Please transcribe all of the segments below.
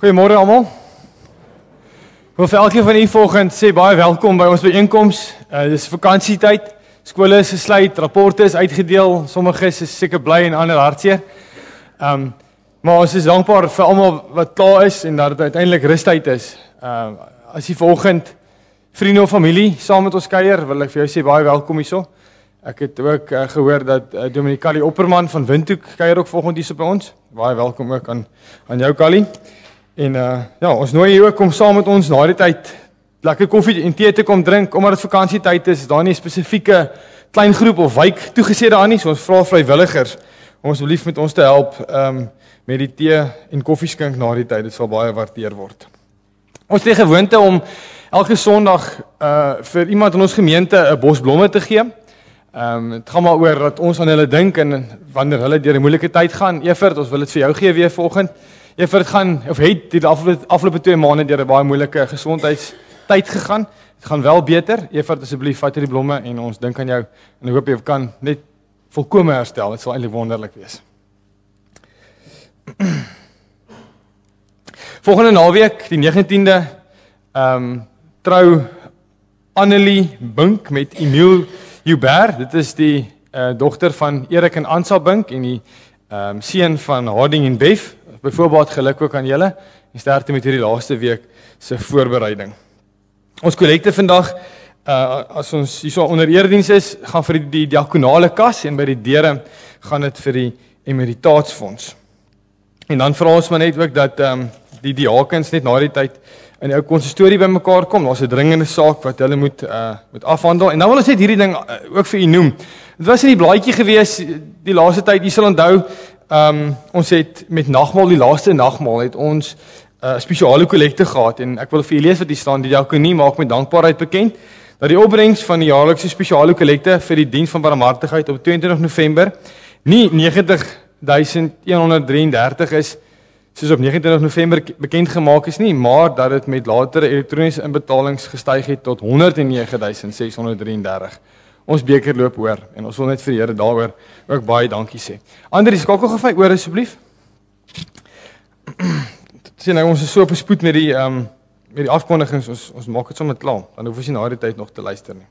Goeiemôre almal. Ek wil vir elkeen van julle vanoggend sê baie welkom by ons byeenkoms. Dis vakansietyd. Skole is gesluit, rapporte is uitgedeel. Sommiges is seker bly en ander hartseer. Maar ons is dankbaar vir almal wat klaar is en dat dit uiteindelik rustyd is. As jy vanoggend vriende of familie saam met ons kuier, wil ek vir jou sê baie welkom hierso. Ek het ook gehoor dat Dominee Callie Opperman van Windhoek kuier ook vanoggend hier by ons. Baie welkom ook aan jou Callie. En ons nooi jou ook om saam met ons na die tyd lekker koffie en tee te kom drink, omdat dit vakansietyd is daar nie 'n spesifieke klein groep of wijk toegesê daar nie, so ons vra vrywilligers om asseblief met ons te help met die tee en koffie skink na die tyd, dit sal baie waardeer word. Ons het die gewoonte om elke Sondag vir iemand in ons gemeente 'n bos blomme te gee. Het gaan maar oor dat ons aan hulle dink en wanneer hulle deur 'n moeilike tyd gaan. Evert, ons wil dit vir jou gee weer vanoggend. Evert het die afgelope 2 maande deur 'n baie moeilike gesondheidstyd gegaan. Dit gaan wel beter. Evert, asseblief vat hierdie blomme en ons dink aan jou en ek hoop jy kan net volkome herstel. Dit sal eintlik wonderlik wees. Volgende naweek, die 19de, trou Annelie Bink met Emile Joubert. Dit is die dogter van Erik en Ansa Bink en die seun van Harding en Bev. Byvoorbeeld geluk ook aan julle en sterkte met hierdie laaste week se voorbereiding. Ons kollekte vandag, as ons hierso onder erediens is, gaan vir die diakonale kas en by die deure gaan dit vir die emeritaatsfonds. En dan vra ons maar net ook dat die diakens net na die tyd in die ou konsistorie bymekaar kom. Daar's 'n dringende saak wat hulle moet afhandel. En dan wil ons net hierdie ding ook vir u noem. Dit was in die blaadjie gewees die laaste tyd, u sal onthou. Ons het met nagmaal, die laaste nagmaal, het ons spesiale kollekte gehad en ek wil vir julle lees wat hier staan. Die diakonie maak met dankbaarheid bekend dat die opbrengs van die jaarlikse spesiale kollekte vir die diens van barmhartigheid op 22 November nie 90.133 is soos op 29 November bekend gemaak is nie, maar dat dit met latere elektroniese inbetalings gestyg het tot 109.633. Ons beker loop hoor en ons wil net vir die Here daaroor ook baie dankie sê. Andrie, skakel gou vir my oor asseblief. Sien nou ons is so bespoed met die afkondigings, ons maak dit sommer klaar. Dan hoef ons nie na die tyd nog te luister nie.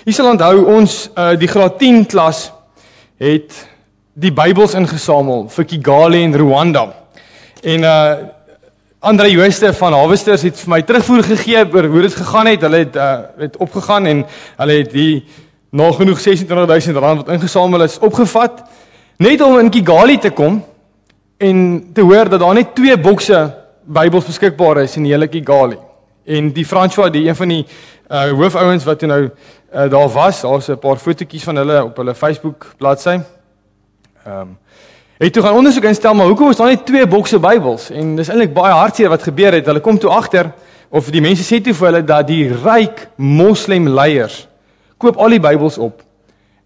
Jy sal onthou ons die graad 10 klas het die Bybels ingesamel vir Kigali en Rwanda. En Andre Jooste van Harvesters het vir my terugvoer gegee oor hoe dit gegaan het. Hulle het opgegaan en hulle het die nagenoeg 26.000 rand wat ingesamel is opgevat, net om in Kigali te kom en te hoor dat daar net 2 bokse Bybels beskikbaar is in die hele Kigali. En die François, die een van die hoofouens wat toe nou daar was, daar's 'n paar fotootjies van hulle op hulle Facebook bladsy. Het toe gaan ondersoek instel, maar hoekom is daar net 2 bokse Bybels? En dis eintlik baie hartseer wat gebeur het. Hulle kom toe agter, of die mense sê toe vir hulle, dat die ryk moslem leiers koop al die Bybels op.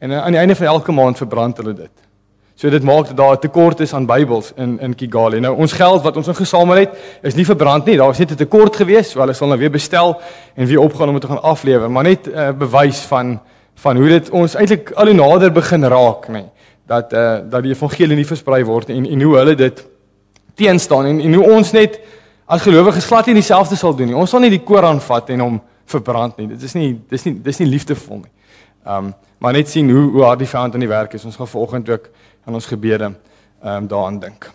En aan die einde van elke maand verbrand hulle dit. So dit maak dat daar 'n tekort is aan Bybels in Kigali. Nou ons geld wat ons ingesamel het, is nie verbrand nie. Daar was net 'n tekort gewees, so hulle sal nou weer bestel en weer opgaan om dit te gaan aflewer. Maar net bewys van hoe dit ons eintlik al hoe nader begin raak, nee. Dat die evangelie nie versprei word en hoe hulle dit teenstaan en hoe ons net as gelowiges glad nie dieselfde sal doen nie. Ons sal nie die Koran vat en hom verbrand nie. Dit is nie liefdevol nie. Maar net sien hoe hard die vyand aan die werk is. Ons gaan vanoggend ook aan ons gebede daaraan dink.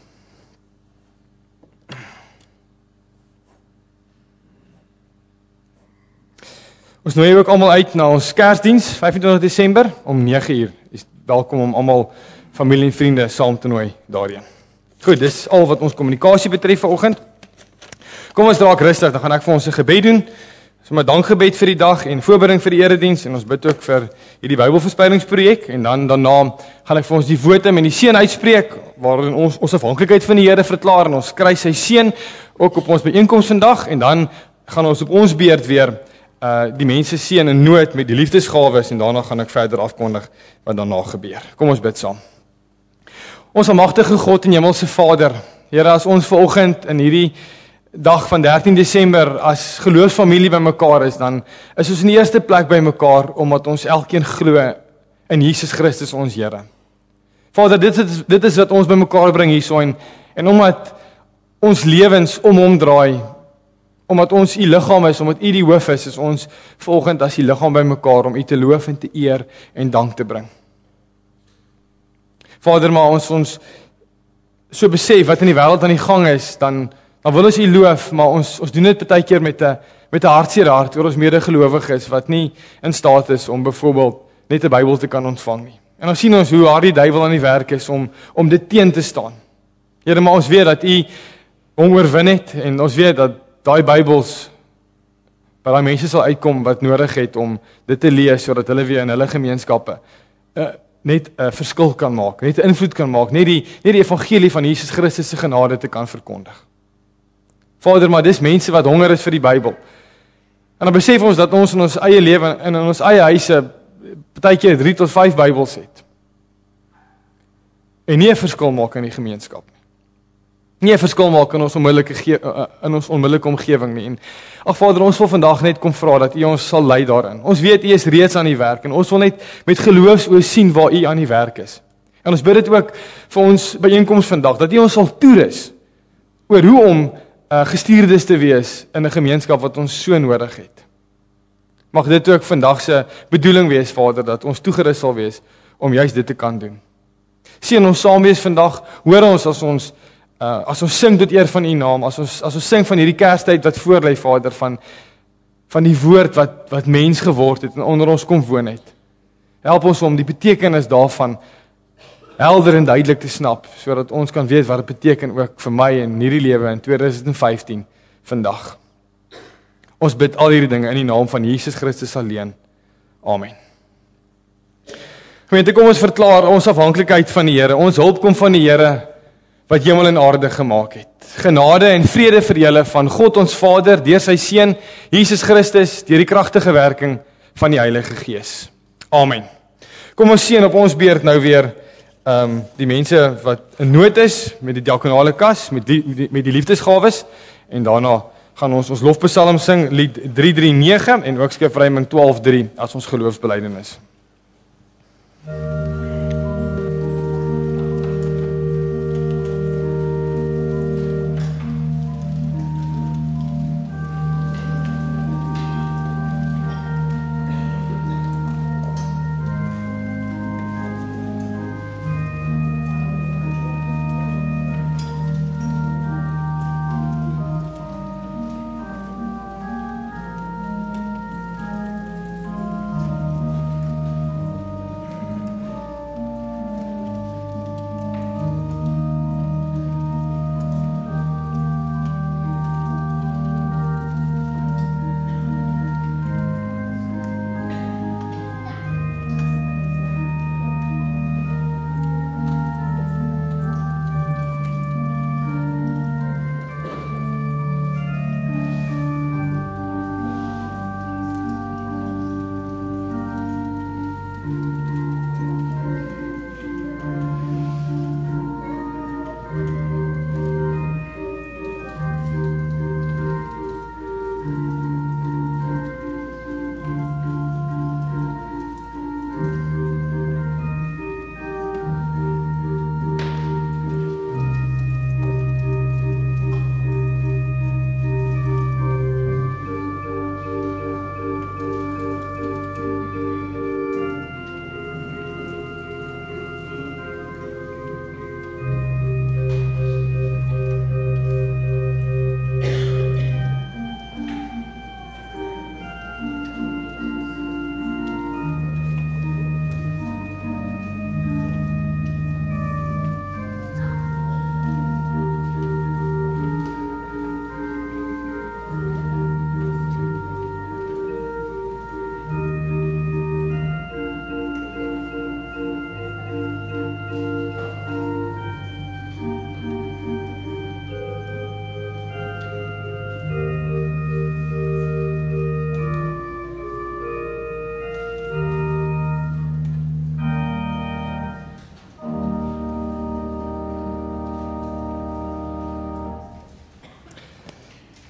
Ons nooi ook almal uit na ons Kersdiens 25 Desember om 9:00. Welkom om almal familie en vriende saam te nooi daarheen. Goed, dis al wat ons kommunikasie betref vanoggend. Kom ons draak rustig, dan gaan ek vir ons 'n gebed doen. Sommige dankgebed vir die dag en voorbereiding vir die erediens en ons bid ook vir hierdie Bybelverspreidingsprojek en dan daarna gaan ek vir ons die wotum en die seën uitspreek waarin ons afhanklikheid van die Here verklaar en ons kry sy seën ook op ons byeenkoms vandag en dan gaan ons op ons beurt weer die mense seën in nood met die liefdesgawes en daarna gaan ek verder afkondig wat daarna gebeur. Kom ons bid saam. Ons almagtige God en hemelse Vader, Here, as ons vanoggend in hierdie dag van 13 Desember as geloofsfamilie by mekaar is, dan is ons in die eerste plek by mekaar omdat ons elkeen glo in Jesus Christus ons Here. Vader, dit is wat ons by mekaar bring hierso en omdat ons lewens om hom draai, omdat ons u liggaam is, omdat u die hoof is ons volgend as die liggaam by mekaar om u te loof en te eer en dank te bring. Vader, maar ons so besef wat in die wêreld aan die gang is, dan wil ons u loof, maar ons doen dit baie keer met 'n hartseer hart oor ons medegelowiges wat nie in staat is om byvoorbeeld net 'n Bybel te kan ontvang nie. En ons sien ons hoe hard die duiwel aan die werk is om dit teen te staan. Here, maar ons weet dat u hom oorwin het en ons weet dat daai Bybels by daai mense sal uitkom wat nodig het om dit te lees sodat hulle weer in hulle gemeenskappe net 'n verskil kan maak, net 'n invloed kan maak, net die evangelie van Jesus Christus se genade te kan verkondig. Vader, maar dis mense wat honger is vir die Bybel. En dan besef ons dat ons in ons eie lewe en in ons eie huise partykeer 3 tot 5 Bybels het. En nie 'n verskil maak in die gemeenskap nie. Nie 'n verskil maak in ons onmiddellike omgewing nie. En ag Vader, ons wil vandag net kom vra dat u ons sal lei daarin. Ons weet u is reeds aan die werk en ons wil net met geloofsoë sien waar u aan die werk is. En ons bid dit ook vir ons byeenkoms vandag, dat u ons sal toerus oor hoe om gestuurdes te wees in 'n gemeenskap wat ons so nodig het. Mag dit ook vandag se bedoeling wees, Vader, dat ons toegerus sal wees om juist dit te kan doen. Sien ons saam wees vandag, hoor ons as ons sing tot eer van u naam, as ons sing van hierdie Kerstyd wat voorlê, Vader, van die woord wat mens geword het en onder ons kom woon het. Help ons om die betekenis daarvan helder en duidelik te snap, sodat ons kan weet wat dit beteken ook vir my in hierdie lewe in 2015 vandag. Ons bid al hierdie dinge in die naam van Jesus Christus alleen. Amen. Gemeente, kom ons verklaar ons afhanklikheid van die Here. Ons hulp kom van die Here wat hemel en aarde gemaak het. Genade en vrede vir julle van God ons Vader, deur sy Seun Jesus Christus, deur die kragtige werking van die Heilige Gees. Amen. Kom ons seën op ons beurt nou weer die mense wat in nood is met die diakonale kas, met die liefdesgawes, en daarna gaan ons lofpsalm sing, lied 339 en ook Skrifryming 12:3 as ons geloofsbelijdenis.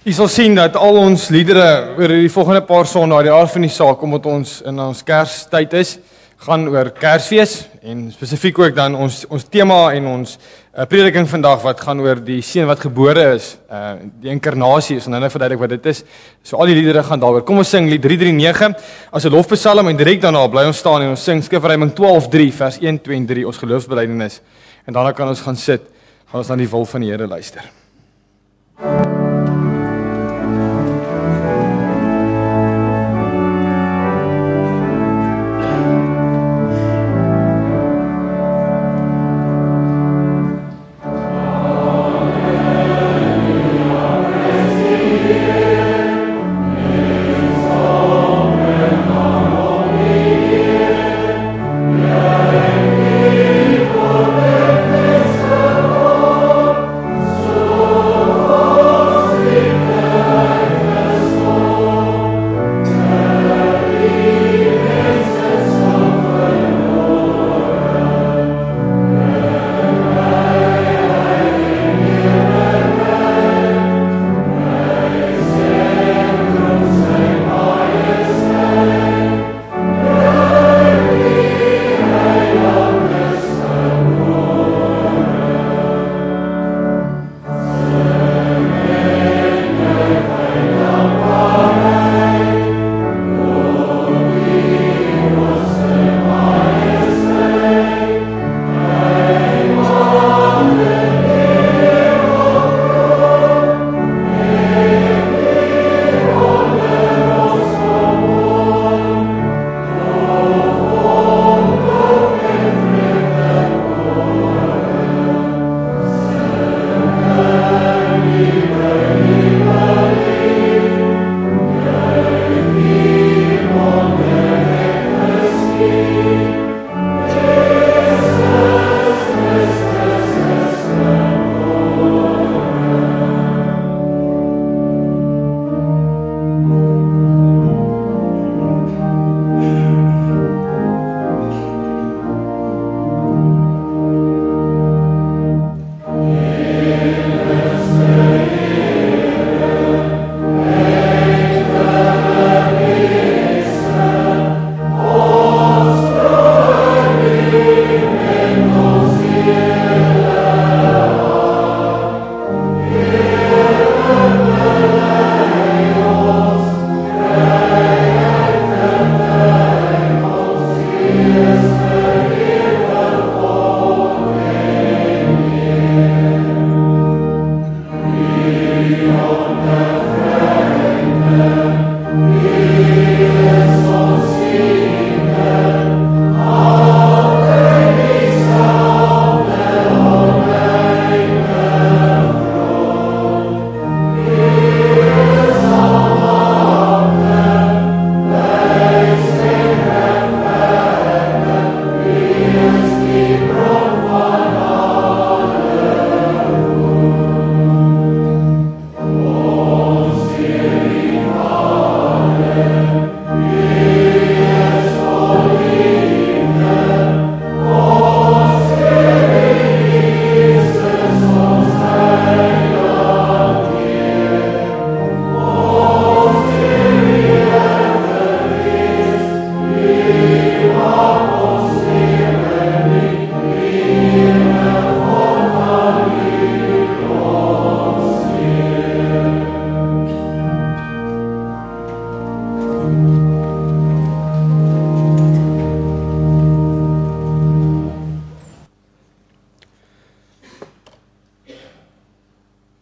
Jy sal sien dat al ons liedere oor die volgende paar sondae, die aard van die saak, omdat ons in ons Kerstyd is, gaan oor Kersfees en spesifiek ook dan ons tema en ons prediking vandag wat gaan oor die seun wat gebore is, die inkarnasie is, en nou verduidelik wat dit is. So al die liedere gaan daaroor. Kom ons sing lied 339 as 'n lofpsalm en direk daarna bly ons staan en ons sing Skrifryming 12:3 vers 1, 2 en 3 ons geloofsbelijdenis. En daarna kan ons gaan sit, gaan ons na die wil van die Here luister.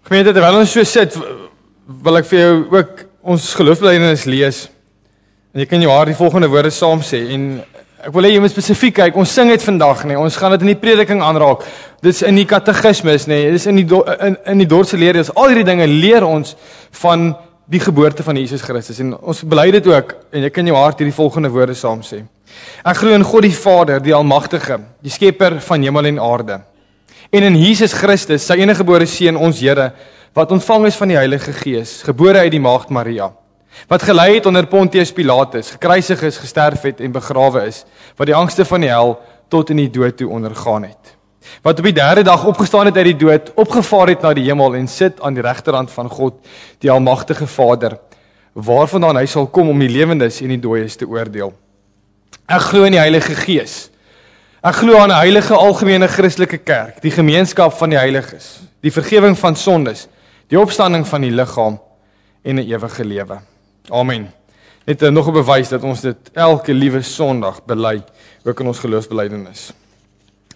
Gemeente, terwyl ons so sit, wil ek vir jou ook ons geloofsbelijdenis lees. En jy kan jou haar die volgende woorde saam sê. En ek wil hê jy moet spesifiek kyk, ons sing het vandag, nee, ons gaan dit in die prediking aanraak. Dit is in die katekismes, nee, dit is in die Dordtse leer, al hierdie dinge leer ons van die geboorte van Jesus Christus. En ons bely dit ook, en jy kan jou hart hierdie volgende woorde saam sê. Ek glo in God die Vader, die Almagtige, die skepper van hemel en aarde. En in Jesus Christus, sy enige gebore seun, ons Here, wat ontvang is van die Heilige Gees, gebore uit die maagd Maria, wat gelei het onder Pontius Pilatus, gekruisig is, gesterf het en begrawe is, wat die angste van die hel tot in die dood toe ondergaan het. wat op die derde dag opgestaan het uit die dood, opgevaar het na die hemel en sit aan die regterhand van God, die almagtige Vader, waarvandaan hy sal kom om die lewendes en die dooies te oordeel. Ek glo in die Heilige Gees. Ek glo aan 'n heilige algemene Christelike kerk, die gemeenskap van die heiliges, die vergifnis van sondes, die opstanding van die liggaam en 'n ewige lewe. Amen. Net nog 'n bewys dat ons dit elke liewe Sondag bely, ook in ons geloofsbelijdenis.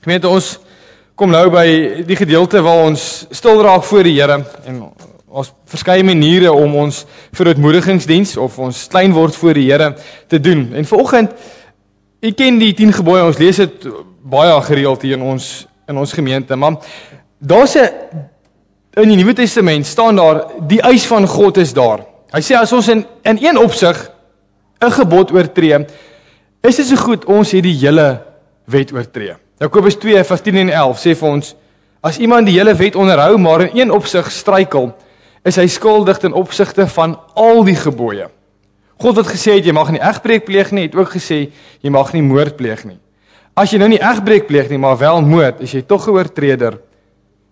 Gemeente, ons kom nou by die gedeelte waar ons stil raak voor die Here en ons verskeie maniere om ons verootmoedigingsdiens of ons klein word voor die Here te doen. En vanoggend, u ken die 10 gebooie, ons lees dit baie gereeld hier in ons gemeente, maar daar's in die Nuwe Testament staan daar, die eis van God is daar. Hy sê as ons in een opsig 'n gebod oortree, is dit so goed ons het die hele wet oortree. Jakobus 2 vers 10 en 11 sê vir ons, as iemand die hele wet onderhou, maar in een opsig struikel, is hy skuldig ten opsigte van al die gebooie. God wat gesê het, jy mag nie egbreek pleeg nie, het ook gesê, jy mag nie moord pleeg nie. As jy nou nie egbreek pleeg nie, maar wel moord, is jy tog 'n oortreder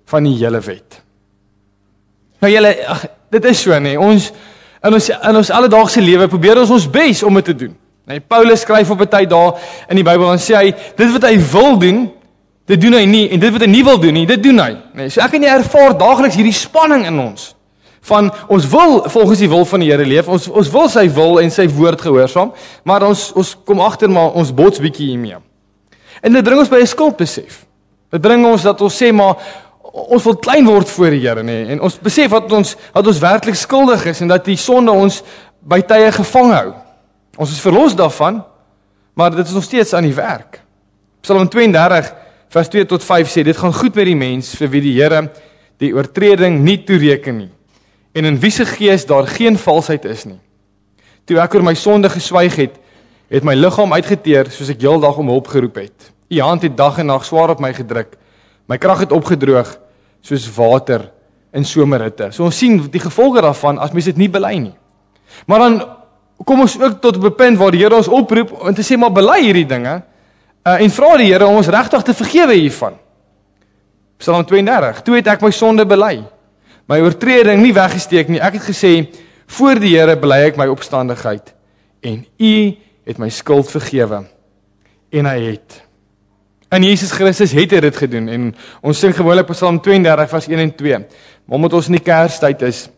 van die hele wet. Nou julle, dit is so, nee, in ons alledaagse lewe probeer ons bes om dit te doen. Nee, Paulus skryf op 'n tyd daar in die Bybel en sê hy, dit wat hy wil doen, dit doen hy nie, en dit wat hy nie wil doen nie, dit doen hy. Nee, so ek en jy ervaar daagliks hierdie spanning in ons, van ons wil volgens die wil van die Here leef, ons wil sy wil en sy woord gehoorsaam, maar ons kom agter maar ons bots bietjie hiermee. En dit bring ons by 'n skuldbesef. Dit bring ons dat ons sê maar, ons wil klein word voor die Here, nee, en ons besef dat ons werklik skuldig is en dat die sonde ons by tye gevang hou. Ons is verlos daarvan, maar dit is nog steeds aan die werk. Psalm 32 vers 2 tot 5 sê, dit gaan goed met die mens vir wie die Here die oortreding nie toereken nie, en in wie se gees daar geen valsheid is nie. Toe ek oor my sonde geswyg het my liggaam uitgeteer soos ek heeldag om hulp geroep het. U hand het dag en nag swaar op my gedruk. My krag het opgedroog soos water in somerhitte. So ons sien die gevolge daarvan as mens dit nie bely nie. Maar dan kom ons ook tot op 'n punt waar die Here ons oproep om te sê maar bely hierdie dinge en vra die Here om ons regtig te vergewe hiervan. Psalm 32. Toe het ek my sonde bely, my oortreding nie weggesteek nie. Ek het gesê, voor die Here bely ek my opstandigheid en U het my skuld vergewe. En hy het. En Jesus Christus het dit gedoen en ons sing gewoonlik Psalm 32 vers 1 en 2. Maar omdat ons in die Kerstyd is,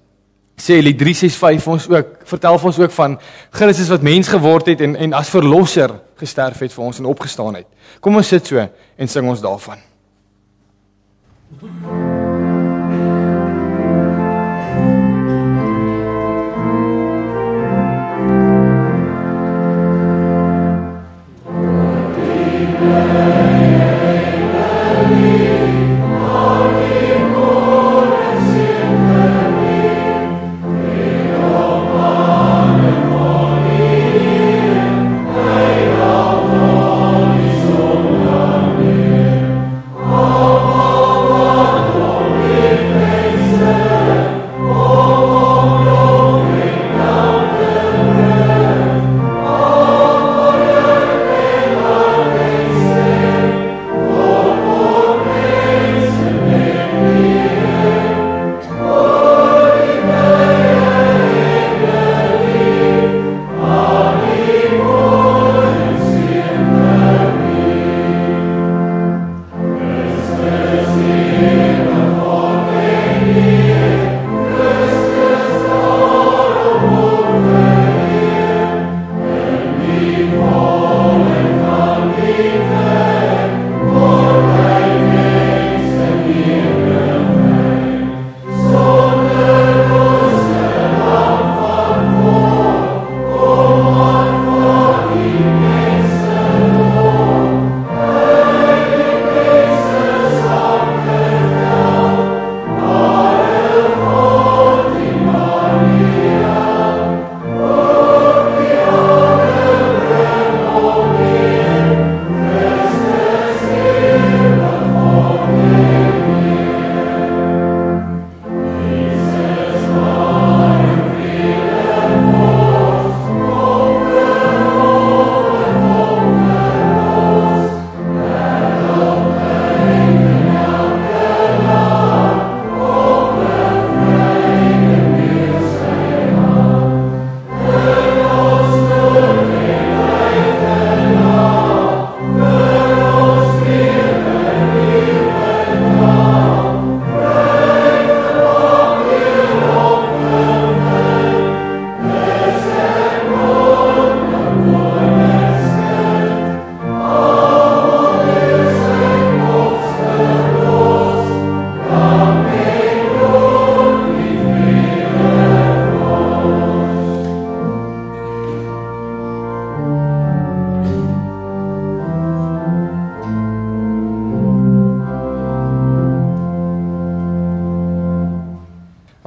sê lied 365 ons ook, vertel vir ons ook van Christus wat mens geword het en as verlosser gesterf het vir ons en opgestaan het. Kom ons sit so en sing ons daarvan.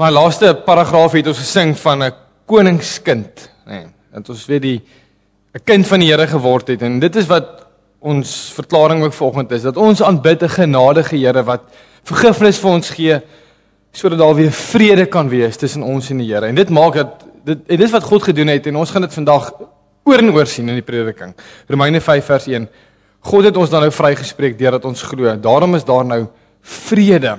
Maar die laaste paragraaf het ons gesing van 'n koningskind, nee, dat ons weer 'n kind van die Here geword het, en dit is wat ons verklaring ook vanoggend is, dat ons aanbid 'n genadige Here wat vergifnis vir ons gee, sodat daar weer vrede kan wees tussen ons en die Here. En dit maak dat, dit is wat God gedoen het, en ons gaan dit vandag oor en oor sien in die prediking. Romeine 5 vers 1. God het ons dan nou vrygespreek deurdat ons glo. Daarom is daar nou vrede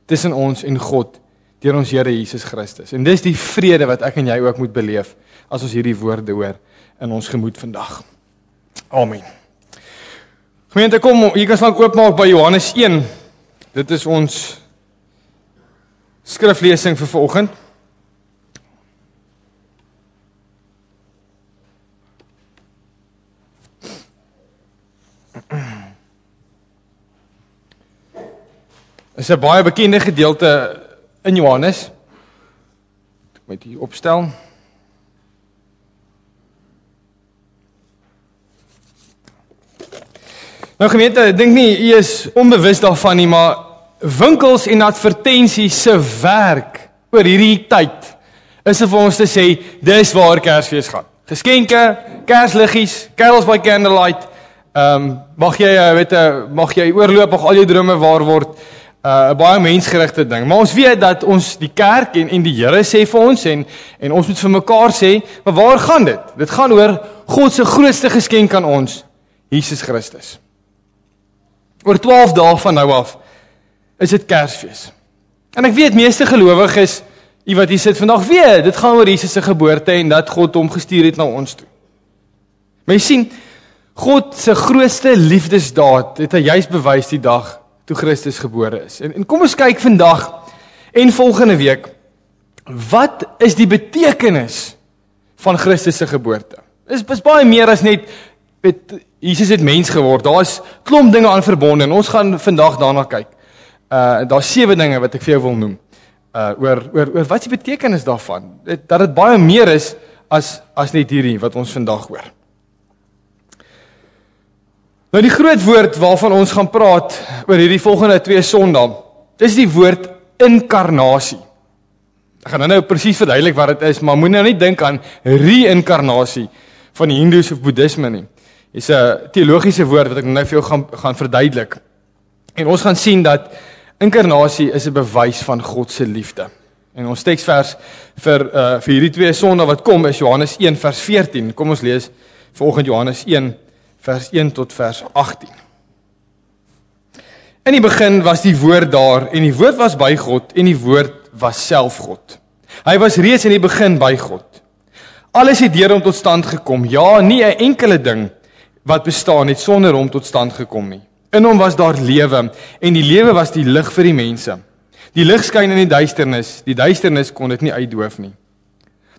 tussen ons en God deur ons Here Jesus Christus. En dis die vrede wat ek en jy ook moet beleef as ons hierdie woorde hoor in ons gemoed vandag. Amen. Gemeente, kom, jy kan slank oopmaak by Johannes 1. Dit is ons skriflesing vir vanoggend. Is 'n baie bekende gedeelte in Johannes. Ek moet hier opstel. Nou gemeente, ek dink nie u is onbewus daarvan nie, maar winkels en advertensies se werk oor hierdie tyd is vir ons te sê, dis waar Kersfees gaan. Geskenke, kersliggies, carols by candlelight, mag jy oorloop, mag al jou drome waar word, 'n baie mensgerigte ding. Maar ons weet dat ons die kerk en die Here sê vir ons, en ons moet vir mekaar sê, maar waar gaan dit? Dit gaan oor God se grootste geskenk aan ons, Jesus Christus. Oor 12 dae van nou af is dit Kersfees. En ek weet, meeste gelowiges, wat hier sit vandag, weet, dit gaan oor Jesus se geboorte en dat God hom gestuur het na ons toe. Maar jy sien, God se grootste liefdesdaad het hy juist bewys die dag toe Christus gebore is. En kom ons kyk vandag en volgende week, wat is die betekenis van Christus se geboorte? Is baie meer as net, Jesus het mens geword, daar is klomp dinge aan verbonde, en ons gaan vandag daarna kyk. Daar is 7 dinge wat ek vir jou wil noem, oor wat is die betekenis daarvan, dat dit baie meer is, as net hierdie, wat ons vandag hoor. Nou die groot woord waarvan ons gaan praat, oor hierdie volgende 2 Sondae, dis die woord inkarnasie. Ek gaan nou presies verduidelik wat dit is, maar moet nou nie dink aan reïnkarnasie van die Hindoes of Boeddhisme nie. Dit is 'n teologiese woord wat ek nou vir jou gaan verduidelik. En ons gaan sien dat inkarnasie is 'n bewys van God se liefde. En ons teksvers vir hierdie 2 Sondae wat kom is Johannes 1 vers 14. Kom ons lees vanoggend Johannes 1 vers 1 tot vers 18. In die begin was die woord daar, en die woord was by God, en die woord was self God. Hy was reeds in die begin by God. Alles het deur hom tot stand gekom. Ja, nie 'n enkele ding wat bestaan het sonder hom tot stand gekom nie. In hom was daar lewe, en die lewe was die lig vir die mense. Die lig skyn in die duisternis kon dit nie uitdoof nie.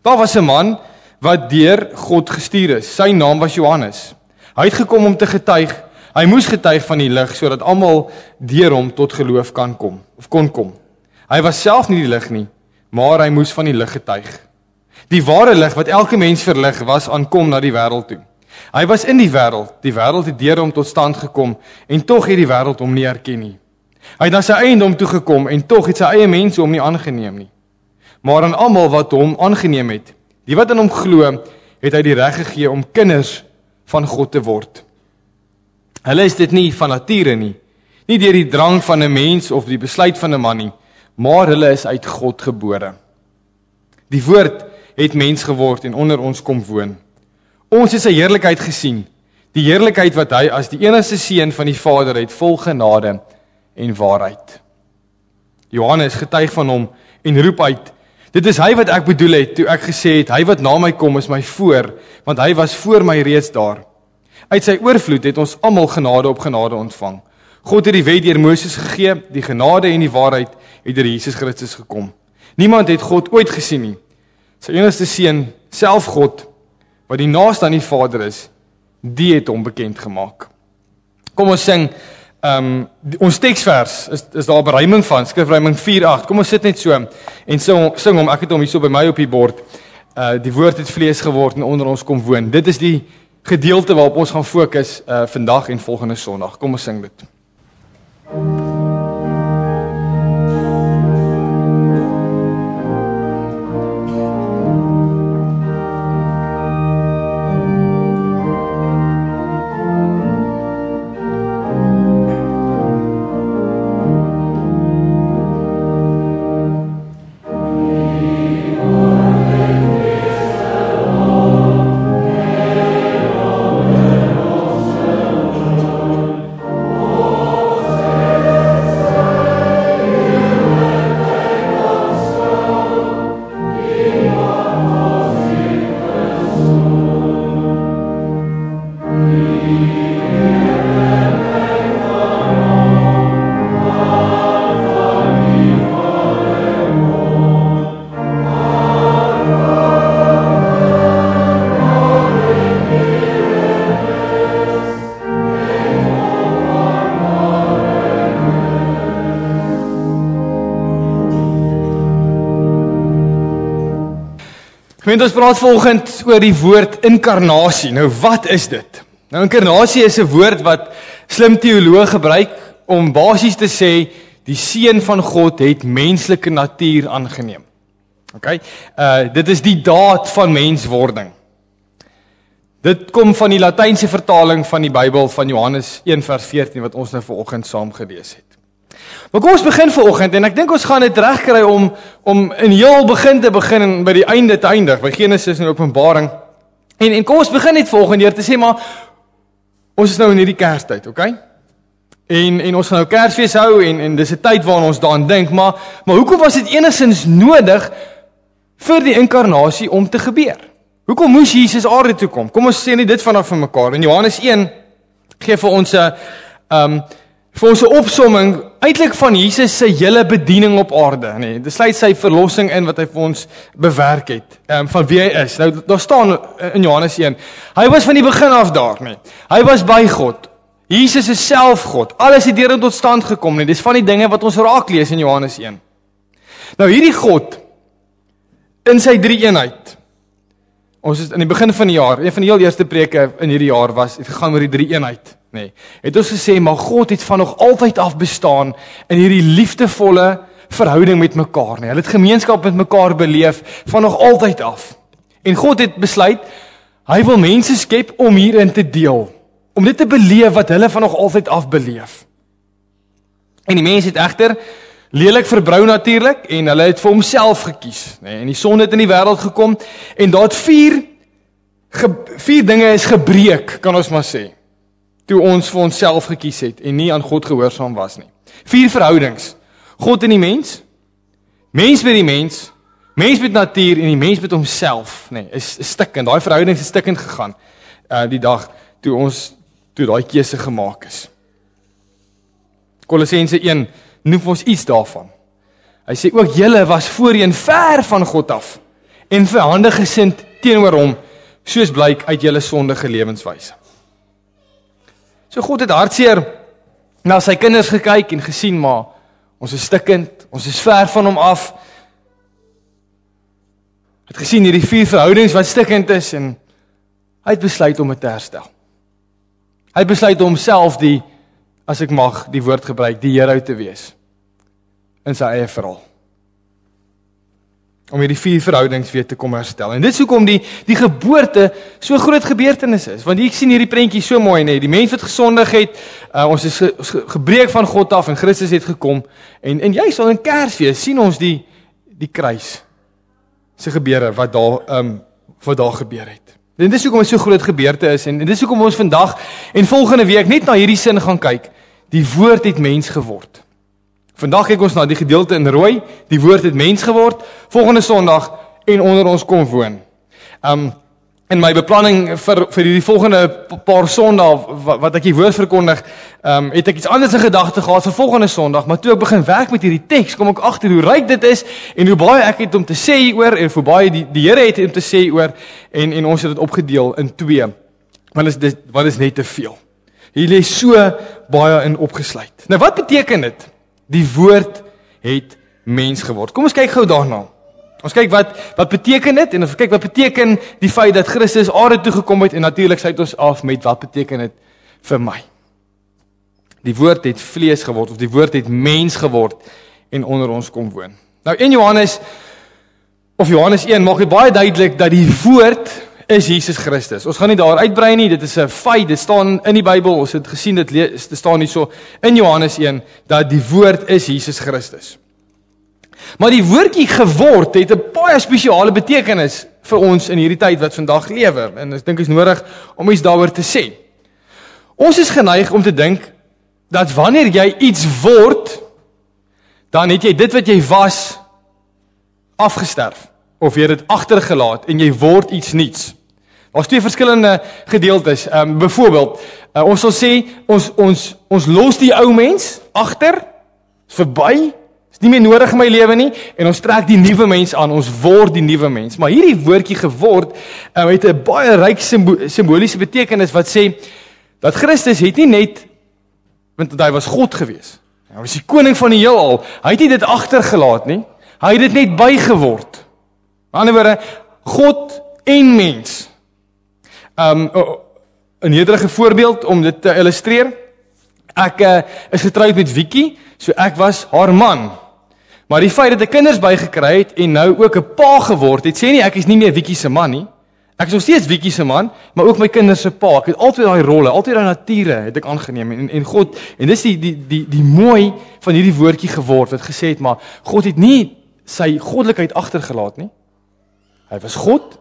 Daar was 'n man wat deur God gestuur is. Sy naam was Johannes. Hy het gekom om te getuig. Hy moes getuig van die lig sodat almal deur hom tot geloof kon kom. Hy was self nie die lig nie, maar hy moes van die lig getuig. Die ware lig wat elke mens verlig was aankom na die wêreld toe. Hy was in die wêreld het deur hom tot stand gekom, en tog het die wêreld hom nie herken nie. Hy het na sy eiendom toe gekom, en tog het sy eie mense hom nie aangeneem nie. Maar aan almal wat hom aangeneem het, die wat in hom glo, het hy die reg gegee om kinders van God te word. Hulle is dit nie van nature nie deur die drang van 'n mens of die besluit van 'n man nie, maar hulle is uit God gebore. Die woord het mens geword en onder ons kom woon. Ons het sy heerlikheid gesien, die heerlikheid wat hy as die enigste seun van die Vader het, vol genade en waarheid. Johannes getuig van hom en roep uit, dit is hy wat ek bedoel het, toe ek gesê het, hy wat na my kom is my voor, want hy was voor my reeds daar. Uit sy oorvloed het ons almal genade op genade ontvang. God het die wet deur Moses gegee, die genade en die waarheid het deur Jesus Christus gekom. Niemand het God ooit gesien nie. Sy enigste seun, self God, wat die naaste aan die Vader is, die het hom bekend gemaak. Kom ons sing, ons teksvers is daar beruiming van, skrifruiming 4:8. Kom ons sit net so en sing hom, ek het hom hier so by my op die bord. Die woord het vlees geword en onder ons kom woon. Dit is die gedeelte waarop ons gaan fokus vandag en volgende Sondag. Kom ons sing dit. Ons praat volgend oor die woord inkarnasie. Nou wat is dit? Nou inkarnasie is 'n woord wat slim teoloë gebruik om basies te sê die seun van God het menslike natuur aangeneem. Okay? Dit is die daad van menswording. Dit kom van die Latynse vertaling van die Bybel van Johannes 1 vers 14 wat ons nou vanoggend saam gelees het. Maar kom ons begin vanoggend en ek dink ons gaan dit regkry om in heel begin te begin en by die einde te eindig, by Genesis en Openbaring. En kom ons begin net volgende keer te sê maar ons is nou in hierdie Kerstyd, okay? En ons gaan nou Kersfees hou en dis 'n tyd waarin ons daaraan dink, maar hoekom was dit enigstens nodig vir die inkarnasie om te gebeur? Hoekom moes Jesus aarde toe kom? Kom ons sê net dit vanaf van mekaar. In Johannes 1 gee vir ons 'n opsomming eintlik van Jesus se hele bediening op aarde, nee. Dit sluit sy verlossing in wat hy vir ons bewerk het, van wie hy is. Nou daar staan in Johannes 1, hy was van die begin af daar, nee. Hy was by God. Jesus is self God. Alles het deur hom tot stand gekom, nee. Dis van die dinge wat ons raak lees in Johannes 1. Nou hierdie God in sy drie-eenheid. Ons is in die begin van die jaar, een van die heel eerste preke in hierdie jaar het gegaan oor die drie-eenheid. Nee, het ons gesê, maar God het van nog altyd af bestaan in hierdie liefdevolle verhouding met mekaar. Nee, hulle het gemeenskap met mekaar beleef van nog altyd af. En God het besluit, hy wil mense skep om hierin te deel, om dit te beleef wat hulle van nog altyd af beleef. En die mens het egter lelik verbrou natuurlik en hulle het vir homself gekies. Nee, en die sonde het in die wêreld gekom en daar het vier dinge is gebreek, kan ons maar sê, toe ons vir onsself gekies het en nie aan God gehoorsaam was nie. 4 verhoudings. God en die mens met die mens met natuur en die mens met homself, nee, is stikkend. Daai verhoudings is stikkend gegaan die dag toe daai keuse gemaak is. Kolossense 1 noem ons iets daarvan. Hy sê ook julle was voorheen ver van God af en vijandig gesind teenoor hom, soos blyk uit julle sondige lewenswyse. So God het hartseer na sy kinders gekyk en gesien, maar ons is stikkend, ons is ver van hom af. Hy het gesien hierdie 4 verhoudings wat stikkend is en hy het besluit om dit te herstel. Hy het besluit om homself as ek mag die woord gebruik, die hero te wees in sy eie verhaal. Om hierdie 4 verhoudings weer te kom herstel. En dit is hoekom die geboorte so groot gebeurtenis is. Want ek sien hierdie prentjie so mooi, nee, die mens wat gesondig het, ons is gebreek van God af en Christus het gekom. En juist al in Kersfees sien ons die kruis se gebeure wat daar gebeur het. En dis hoekom dit so groot gebeurte is en dis hoekom ons vandag en volgende week net na hierdie sin gaan kyk. Die woord het mens geword. Vandag kyk ons na die gedeelte in rooi, die woord het mens geword, volgende Sondag en onder ons kom woon. In my beplanning vir die volgende paar Sondae wat ek die woord verkondig, het ek iets anders in gedagte gehad vir volgende Sondag, maar toe ek begin werk met hierdie teks, kom ek agter hoe ryk dit is en hoe baie ek het om te sê oor en hoe baie die Here het om te sê oor en ons het dit opgedeel in 2. Want is net te veel. Hier lê so baie in opgesluit. Nou wat beteken dit? Die woord het mens geword. Kom ons kyk gou daarna. Ons kyk wat beteken dit en ons kyk wat beteken die feit dat Christus aarde toe gekom het en natuurlik sluit ons af met wat beteken dit vir my. Die woord het vlees geword of die woord het mens geword en onder ons kom woon. Nou in Johannes 1 maak dit baie duidelik dat die woord is Jesus Christus. Ons gaan nie daar uitbrei nie, dit is 'n feit, dit staan in die Bybel, ons het gesien, dit staan hier so in Johannes 1, dat die woord is Jesus Christus. Maar die woordjie geword het 'n baie spesiale betekenis vir ons in hierdie tyd wat vandag lewe, en ek dink is nodig om iets daaroor te sê. Ons is geneig om te dink, dat wanneer jy iets word, dan het jy dit wat jy was, afgesterf, of jy het dit agtergelaat, en jy word iets niets. Daar's 2 verskillende gedeeltes. Byvoorbeeld, ons sal sê, ons los die ou mens agter, verby, is nie meer nodig in my lewe nie, en ons trek die nuwe mens aan, ons word die nuwe mens. Maar hierdie woordjie geword, het 'n baie ryk simboliese betekenis, wat sê, dat Christus het nie net, want hy was God gewees, hy was die koning van die heelal, hy het nie dit agtergelaat nie, hy het dit net bygeword. Aan die ander woorde, God en mens. 'n nederige voorbeeld om dit te illustreer. Ek is getroud met Vicky, so ek was haar man. Maar die feit dat ek kinders bygekry het en nou ook 'n pa geword het, sê nie ek is nie meer Vicky se man nie. Ek is nog steeds Vicky se man, maar ook my kinders se pa. Ek het altyd daai rolle, altyd daai nature het ek aangeneem en God, en dis die mooi van hierdie woordjie geword wat gesê het, maar God het nie sy goddelikheid agtergelaat nie. Hy was God,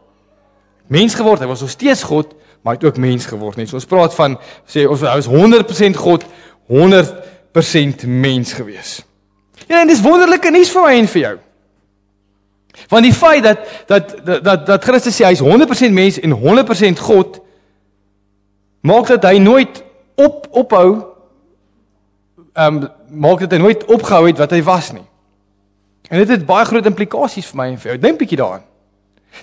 mens geword, hy was nog steeds God, maar hy het ook mens geword nie. So ons praat van, sê ons hy was 100% God, 100% mens gewees. Ja, en dis wonderlike nuus vir my en vir jou. Want die feit dat Christus sê hy is 100% mens en 100% God, maak dat hy nooit maak dat hy nooit opgehou het wat hy was nie. En dit het baie groot implikasies vir my en vir jou. Dink bietjie daaraan.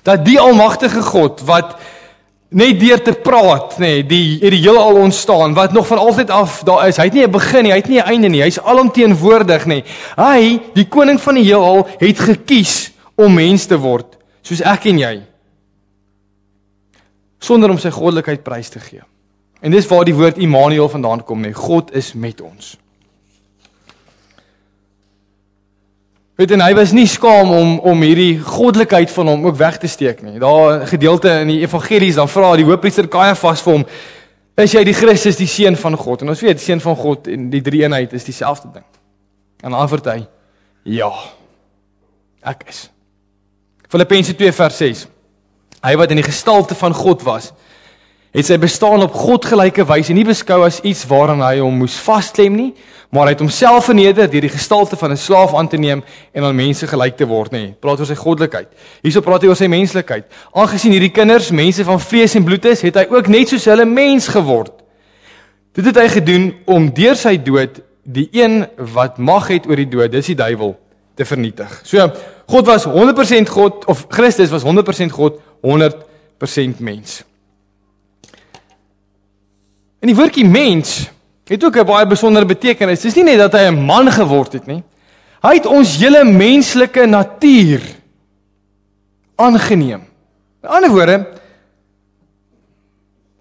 Dat die almagtige God wat net deur te praat, het die heelal ontstaan, wat nog van altyd af daar is. Hy het nie 'n begin nie, hy het nie 'n einde nie. Hy's alomteenwoordig nie. Hy, die koning van die heelal, het gekies om mens te word, soos ek en jy, sonder om sy goddelikheid prys te gee. En dis waar die woord Immanuel vandaan kom, God is met ons. Weet en hy was nie skaam om hierdie goddelikheid van hom ook weg te steek nie. Daar 'n gedeelte in die evangelies, dan vra die hoofpriester Kajafas vir hom, is jy die Christus, die seun van God? En ons weet, die seun van God en die drie eenheid is dieselfde ding. En dan antwoord hy, ja, ek is. Filippense 2 vers 6. Hy wat in die gestalte van God was, het sy bestaan op God gelyke wyse nie beskou as iets waaraan hy hom moes vasklem nie, maar hy het homself verneder deur die gestalte van 'n slaaf aan te neem en aan mense gelyk te word, Praat oor sy goddelikheid. Hierso praat hy oor sy menslikheid. Aangesien hierdie kinders mense van vlees en bloed is, het hy ook net soos hulle mens geword. Dit het hy gedoen om deur sy dood die een wat mag het oor die dood, dis die duiwel, te vernietig. So, God was 100% God, of Christus was 100% God, 100% mens. En die woordjie mens het ook 'n baie besondere betekenis. Dis nie net dat hy 'n man geword het nie. Hy het ons hele menslike natuur aangeneem. In ander woorde,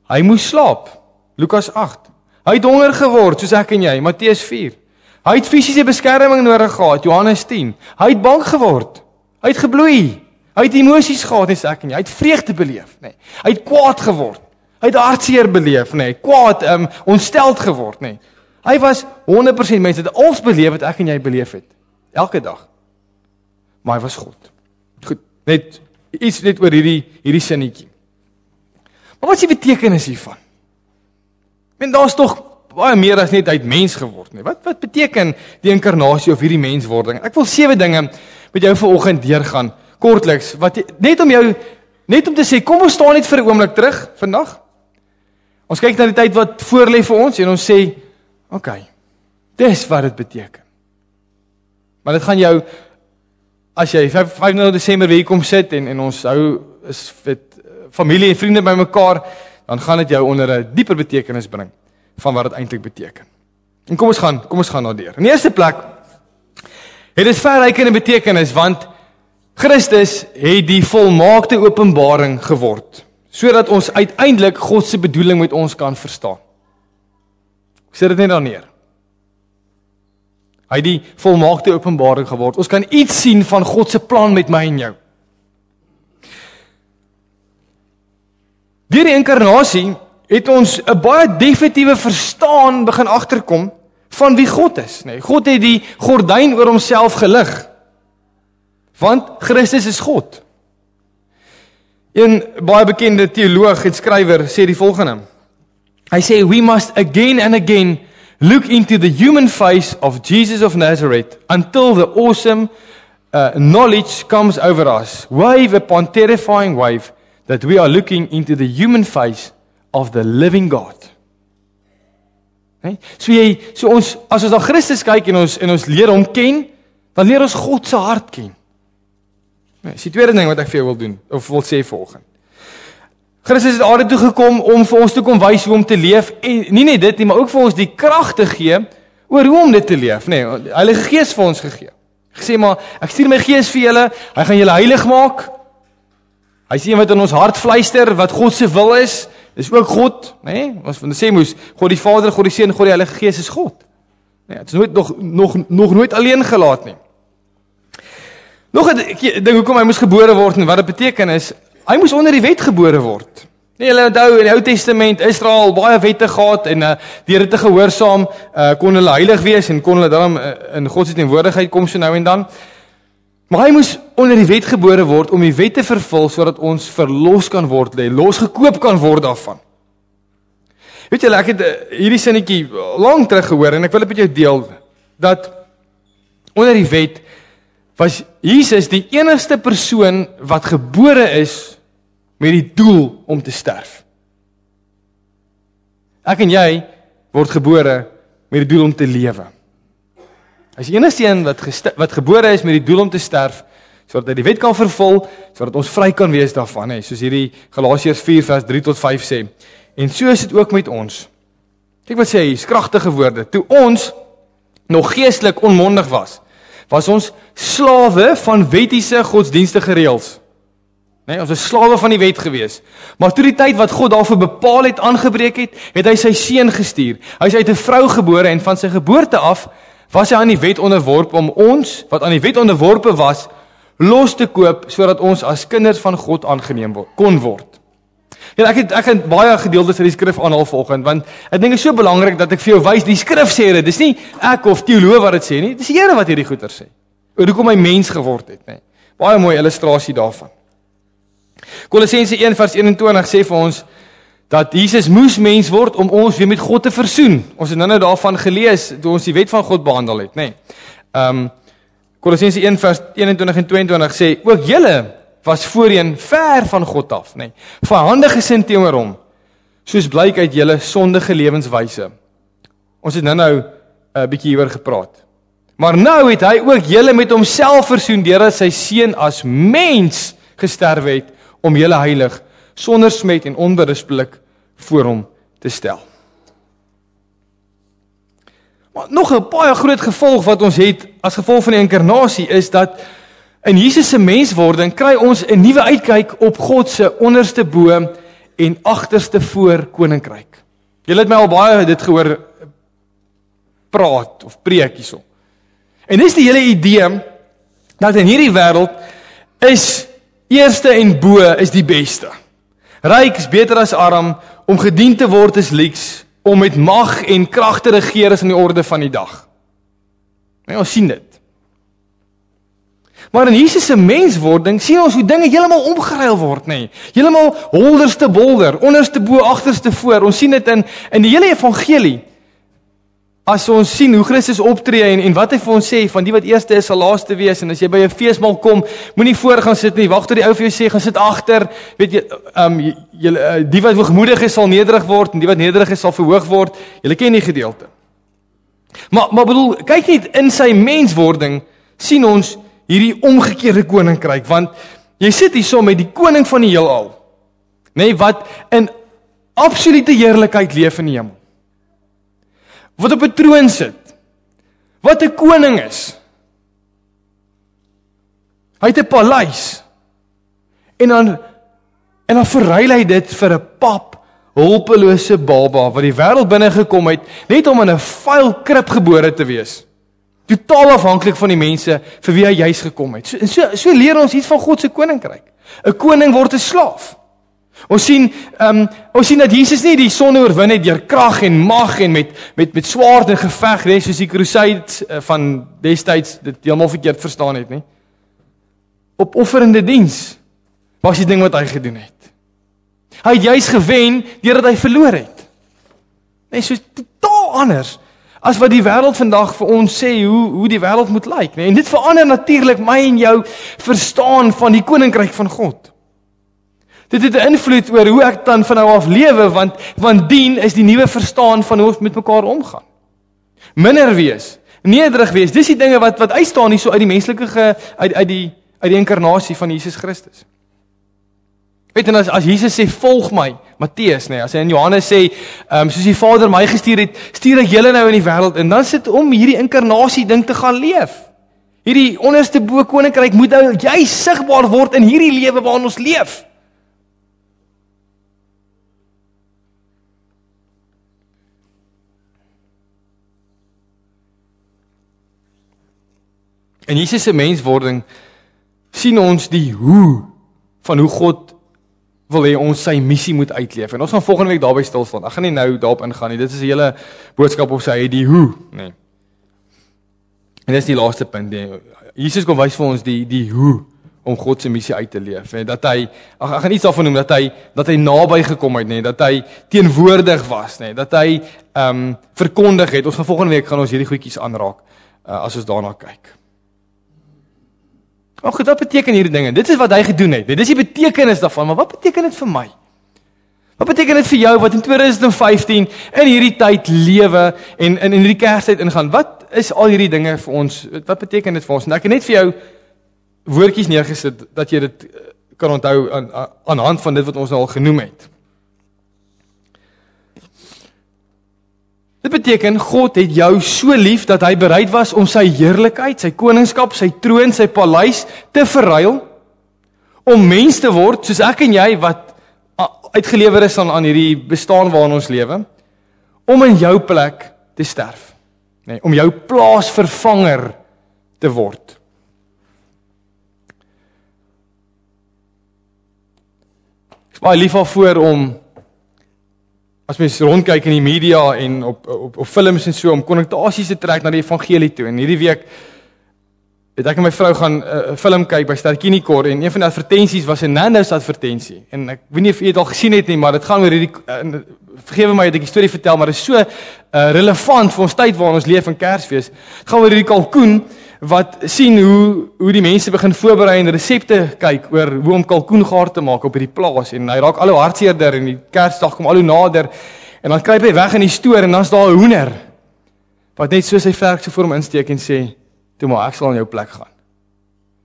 hy moes slaap. Lukas 8. Hy het honger geword, soos ek en jy, Matteus 4. Hy het fisiese beskerming nodig gehad, Johannes 10. Hy het bang geword. Hy het gebloei. Hy het emosies gehad, soos ek en jy. Hy het vreugde beleef, Hy het kwaad geword. Hy het hartseer beleef, kwaad, ontsteld geword, Hy was 100% mens, het alles beleef wat ek en jy beleef het, elke dag. Maar hy was God. Goed, net oor hierdie sinnetjie. Maar wat is die betekenis hiervan? Daar's tog baie meer as net uit mens geword, Wat beteken die inkarnasie of hierdie menswording? Ek wil 7 dinge met jou vanoggend deurgaan, kortliks, net om te sê, kom ons staan net vir 'n oomblik terug vandag. Ons kyk na die tyd wat voor lê vir ons en ons sê, okay, dis wat dit beteken. Maar dit gaan jou, as jy 5 Desember weer kom sit en ons is familie en vriende by mekaar, dan gaan dit jou onder 'n dieper betekenis bring van wat dit eintlik beteken. En kom ons gaan daardeur. In die eerste plek het dit verrykende betekenis, want Christus het die volmaakte openbaring geword, sodat ons uiteindelik God se bedoeling met ons kan verstaan. Ek sê dit net daar neer. Hy het die volmaakte openbaring geword. Ons kan iets sien van God se plan met my en jou. Deur die inkarnasie het ons 'n baie definitiewe verstaan begin agterkom van wie God is. God het die gordyn oor homself gelig, want Christus is God. Een baie bekende teoloog en skrywer sê die volgende. Hy sê, we must again and again look into the human face of Jesus of Nazareth until the awesome knowledge comes over us, wave upon terrifying wave, that we are looking into the human face of the living God. So ons, as ons na Christus kyk en ons leer hom ken, dan leer ons God se hart ken. Dis die tweede ding wat ek vir jou wil doen, of wil sê vanoggend. Christus het aarde toe gekom om vir ons te kom wys hoe om te leef, en nie net dit nie, maar ook vir ons die krag te gee oor hoe om dit te leef. Heilige Gees vir ons gegee. Gesê maar, ek stuur my Gees vir julle, hy gaan julle heilig maak, Hy is een wat in ons hart fluister, wat God se wil is ook God, né? Ons van sê moes, God die Vader, God die Seun, God die Heilige Gees is God. Nee, het is nog nooit alleen gelaat nie. Nog 'n ding hoekom hy moes gebore word en wat dit beteken is, hy moes onder die wet gebore word. Nee, julle onthou in die Ou Testament, Israel baie wette gehad en deur dit te gehoorsaam kon hulle heilig wees en kon hulle dan in God se teenwoordigheid kom so nou en dan. Maar hy moes onder die wet gebore word om die wet te vervul sodat ons verlos kan word, losgekoop kan word daarvan. Weet julle, ek het hierdie sinnetjie lank terug gehoor en ek wil dit met jou deel dat onder die wet was Jesus die enigste persoon wat gebore is met die doel om te sterf. Ek en jy word gebore met die doel om te lewe. Hy is die enigste een wat gebore is met die doel om te sterf, sodat hy die wet kan vervul, sodat ons vry kan wees daarvan, soos hierdie Galasiërs 4 vers 3 tot 5 sê. En so is dit ook met ons. Kyk wat sê hy, is kragtige woorde. Toe ons nog geestelik onmondig was ons slawe van wettiese godsdienstige reëls. Nee, ons is slawe van die wet gewees. Maar toe die tyd wat God daarvoor bepaal het aangebreek het hy sy seun gestuur. Hy is uit 'n vrou gebore en van sy geboorte af was hy aan die wet onderworpe om ons, wat aan die wet onderworpe was, los te koop sodat ons as kinders van God aangeneem kon word. Ja, ek het baie gedeeltes uit die skrif aanhaal vanoggend, want ek dink dit is so belangrik dat ek vir jou wys, die skrif sê dit, dis nie ek of teoloog wat dit sê nie, dis die Here wat hierdie goeie sê. Hoekom hy mens geword het, nee. Baie mooi illustrasie daarvan. Kolossense 1 vers 21 sê vir ons dat Jesus moes mens word om ons weer met God te versoen. Ons het nou daarvan gelees toe ons die wet van God behandel het, nee. Kolossense 1 vers 21 en 22 sê ook julle was voorheen ver van God af, nee. Vyhandig gesind teenoor hom, soos blyk uit julle sondige lewenswyse. Ons het nou 'n bietjie hieroor gepraat. Maar nou het hy ook julle met homself versoen deurdat sy seun as mens gesterf het om julle heilig, sonder smet en onberispelik voor hom te stel. Maar nog 'n baie groot gevolg wat ons het as gevolg van die inkarnasie is dat in Jesus se menswording kry ons 'n nuwe uitkyk op God se onderste bo en agterste voor koninkryk. Julle het my al baie dit gehoor praat of preek hierso. En dis die hele idee dat in hierdie wêreld is eerste en bo is die beste. Ryk is beter as arm, om gedien te word is lyks, om met mag en krag te regeer is in die orde van die dag. Nee, ons sien dit. Maar in Jesus se menswording sien ons hoe dinge heeltemal omgeruil word, nee. Heeltemal holderste bolder, onderste bo, agterste voor. Ons sien dit in die hele evangelie. As ons sien hoe Christus optree en wat hy vir ons sê, van die wat eerste is sal laaste wees, en as jy by 'n feesmaal kom, moenie voor gaan sit nie, wag tot die ou vir jou sê, gaan sit agter, weet jy, die wat hoogmoedig is sal nederig word, en die wat nederig is sal verhoog word, julle ken die gedeelte. Maar bedoel, kyk net in sy menswording, sien ons hierdie omgekeerde koninkryk, want jy sit hier so met die koning van die heelal, nee, wat in absolute heerlikheid leef in die hemel. Wat op 'n troon sit, wat 'n koning is. Hy het 'n paleis, en dan verruil hy dit vir 'n pap, hulpelose baba, wat die wêreld binne gekom het, net om in 'n vuil krib gebore te wees. Totaal afhanklik van die mense vir wie hy juis gekom het. So leer ons iets van God se koninkryk. 'n Koning word 'n slaaf. Ons sien dat Jesus nie die sonde oorwin het deur krag en mag en met swaard en geveg, nee, soos die crusades van destyds dit heeltemal verkeerd verstaan het, nie. Opofferende diens was die ding wat hy gedoen het. Hy het juis gewen deurdat hy verloor het. Nee, so totaal anders as wat die wêreld vandag vir ons sê hoe die wêreld moet lyk, nee. En dit verander natuurlik my en jou verstaan van die koninkryk van God. Dit het 'n invloed oor hoe ek dan van nou af lewe, want dien is die nuwe verstaan van hoe ons met mekaar omgaan. Minder wees, nederig wees, dis die dinge wat uitstaan hier so uit die menslike uit die inkarnasie van Jesus Christus. Weet en as Jesus sê volg my, Matteus, nee, as hy in Johannes sê soos die Vader my gestuur het, stuur ek julle nou in die wêreld, en dan sit om hierdie inkarnasie ding te gaan leef. Hierdie onderste bo koninkryk moet nou jy sigbaar word in hierdie lewe waarin ons leef. In Jesus se menswording sien ons die hoe van hoe God wil hê ons sy missie moet uitleef. En ons gaan volgende week daarby stil staan. Ek gaan nie nou daarop ingaan nie. Dit is 'n hele boodskap op sy die hoe, nee. En dis die laaste punt, nee. Jesus kom wys vir ons die hoe om God se missie uit te leef. En dat hy, ek gaan iets daarvan noem, dat hy naby gekom het, nee, dat hy teenwoordig was, nee, dat hy verkondig het. Ons gaan volgende week gaan ons hierdie goedjies aanraak as ons daarna kyk. Maar goed, wat beteken hierdie dinge? Dit is wat hy gedoen het. Dit is die betekenis daarvan, maar wat beteken dit vir my? Wat beteken dit vir jou wat in 2015 in hierdie tyd lewe en in hierdie Kerstyd ingaan? Wat is al hierdie dinge vir ons? Wat beteken dit vir ons? En ek het net vir jou woordjies neergesit dat jy dit kan onthou aan hand van dit wat ons al genoem het. Dit beteken, God het jou so lief dat hy bereid was om sy heerlikheid, sy koningskap, sy troon, sy paleis te verruil, om mens te word, soos ek en jy, wat uitgelewer is aan hierdie bestaan waarin ons lewe, om in jou plek te sterf, nee, om jou plaasvervanger te word. Ek is baie lief daarvoor om as mens rondkyk in die media en op films en so, om konnotasies te trek na die evangelie toe. En hierdie week het ek en my vrou gaan 'n film kyk by Ster-Kinekor en een van die advertensies was 'n Nando's advertensie. En ek weet nie of jy dit al gesien het nie, maar dit gaan oor hierdie vergewe my dat ek die storie vertel, maar dit is so relevant vir ons tyd waarin ons leef in Kersfees. Dit gaan oor hierdie kalkoen wat sien hoe die mense begin voorberei en resepte kyk oor hoe om kalkoengaar te maak op hierdie plaas en hy raak al hoe hartseerder en die Kersdag kom al hoe nader en dan kruip hy weg in die stoor en dan's daar 'n hoender wat net so sy verk so voor hom insteek en sê, toe maar ek sal in jou plek gaan.